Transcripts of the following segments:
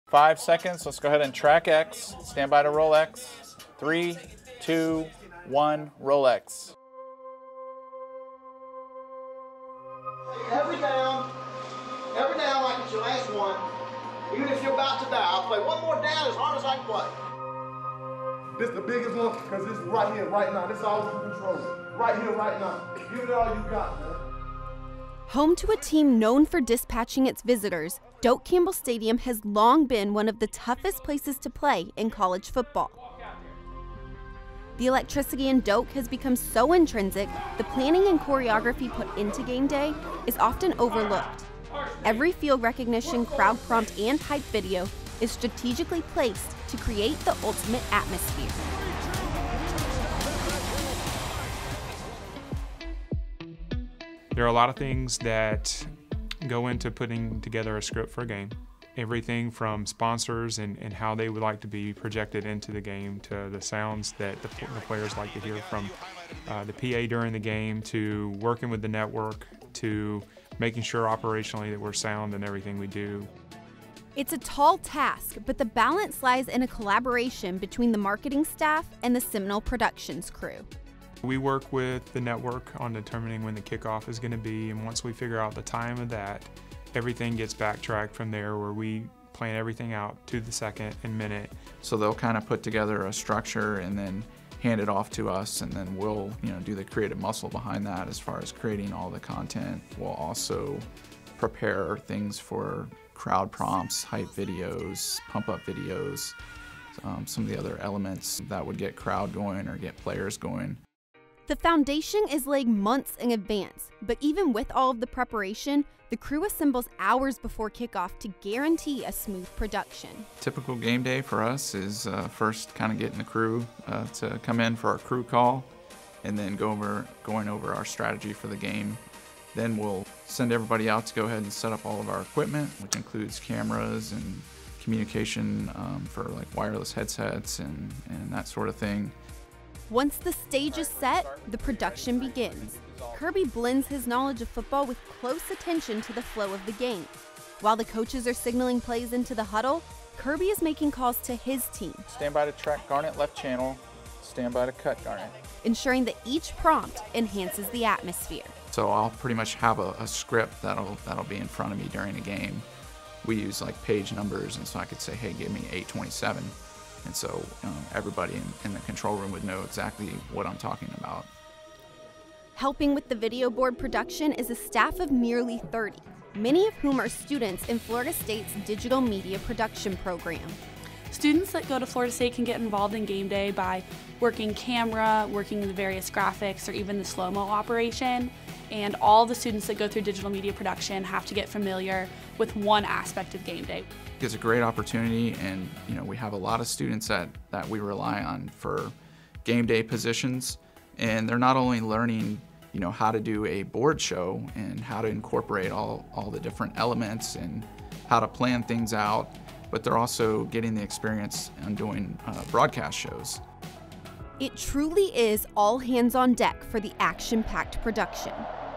5 seconds. Let's go ahead and track X. Stand by to roll X. 3, 2, 1, roll X. Every down like it's your last one. Even if you're about to die, I'll play one more down as hard as I can play. This is the biggest one because it's right here, right now. This is all you control. Right here, right now. Give it all you got, man. Home to a team known for dispatching its visitors, Doak Campbell Stadium has long been one of the toughest places to play in college football. The electricity in Doak has become so intrinsic, the planning and choreography put into game day is often overlooked. Every field recognition, crowd prompt, and hype video is strategically placed to create the ultimate atmosphere. There are a lot of things that go into putting together a script for a game. Everything from sponsors and how they would like to be projected into the game, to the sounds that the players like to hear from the PA during the game, to working with the network, to making sure operationally that we're sound in everything we do. It's a tall task, but the balance lies in a collaboration between the marketing staff and the Seminole Productions crew. We work with the network on determining when the kickoff is going to be, and once we figure out the time of that, everything gets backtracked from there, where we plan everything out to the second and minute. So they'll kind of put together a structure and then hand it off to us, and then we'll do the creative muscle behind that as far as creating all the content. We'll also prepare things for crowd prompts, hype videos, pump-up videos, some of the other elements that would get crowd going or get players going. The foundation is laid months in advance, but even with all of the preparation, the crew assembles hours before kickoff to guarantee a smooth production. Typical game day for us is first kind of getting the crew to come in for our crew call, and then going over our strategy for the game. Then we'll send everybody out to go ahead and set up all of our equipment, which includes cameras and communication for like wireless headsets and that sort of thing. Once the stage is set, the production begins. Kirby blends his knowledge of football with close attention to the flow of the game. While the coaches are signaling plays into the huddle, Kirby is making calls to his team. Stand by to track Garnet left channel. Stand by to cut Garnet. Ensuring that each prompt enhances the atmosphere. So I'll pretty much have a script that'll be in front of me during a game. We use like page numbers, and so I could say, hey, give me 827. And so everybody in the control room would know exactly what I'm talking about. Helping with the video board production is a staff of nearly 30, many of whom are students in Florida State's digital media production program. Students that go to Florida State can get involved in game day by working camera, working the various graphics, or even the slow-mo operation. And all the students that go through digital media production have to get familiar with one aspect of game day. It's a great opportunity, and we have a lot of students that we rely on for game day positions, and they're not only learning how to do a board show and how to incorporate all the different elements and how to plan things out, but they're also getting the experience on doing broadcast shows. It truly is all hands on deck for the action-packed production.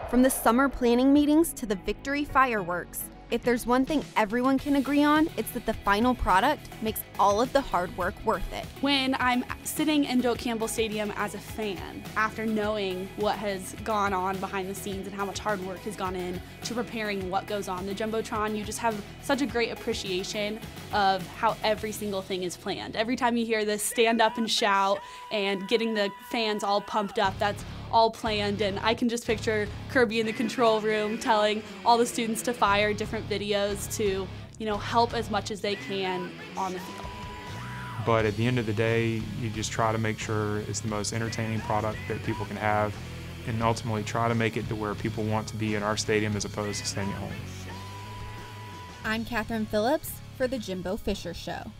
From the summer planning meetings to the victory fireworks, if there's one thing everyone can agree on, it's that the final product makes all of the hard work worth it. When I'm sitting in Doak Campbell Stadium as a fan, after knowing what has gone on behind the scenes and how much hard work has gone in to preparing what goes on the Jumbotron, you just have such a great appreciation of how every single thing is planned. Every time you hear this stand up and shout and getting the fans all pumped up, that's all planned, and I can just picture Kirby in the control room telling all the students to fire different videos to, help as much as they can on the field. But at the end of the day, you just try to make sure it's the most entertaining product that people can have, and ultimately try to make it to where people want to be in our stadium as opposed to staying at home. I'm Catherine Phillips for The Jimbo Fisher Show.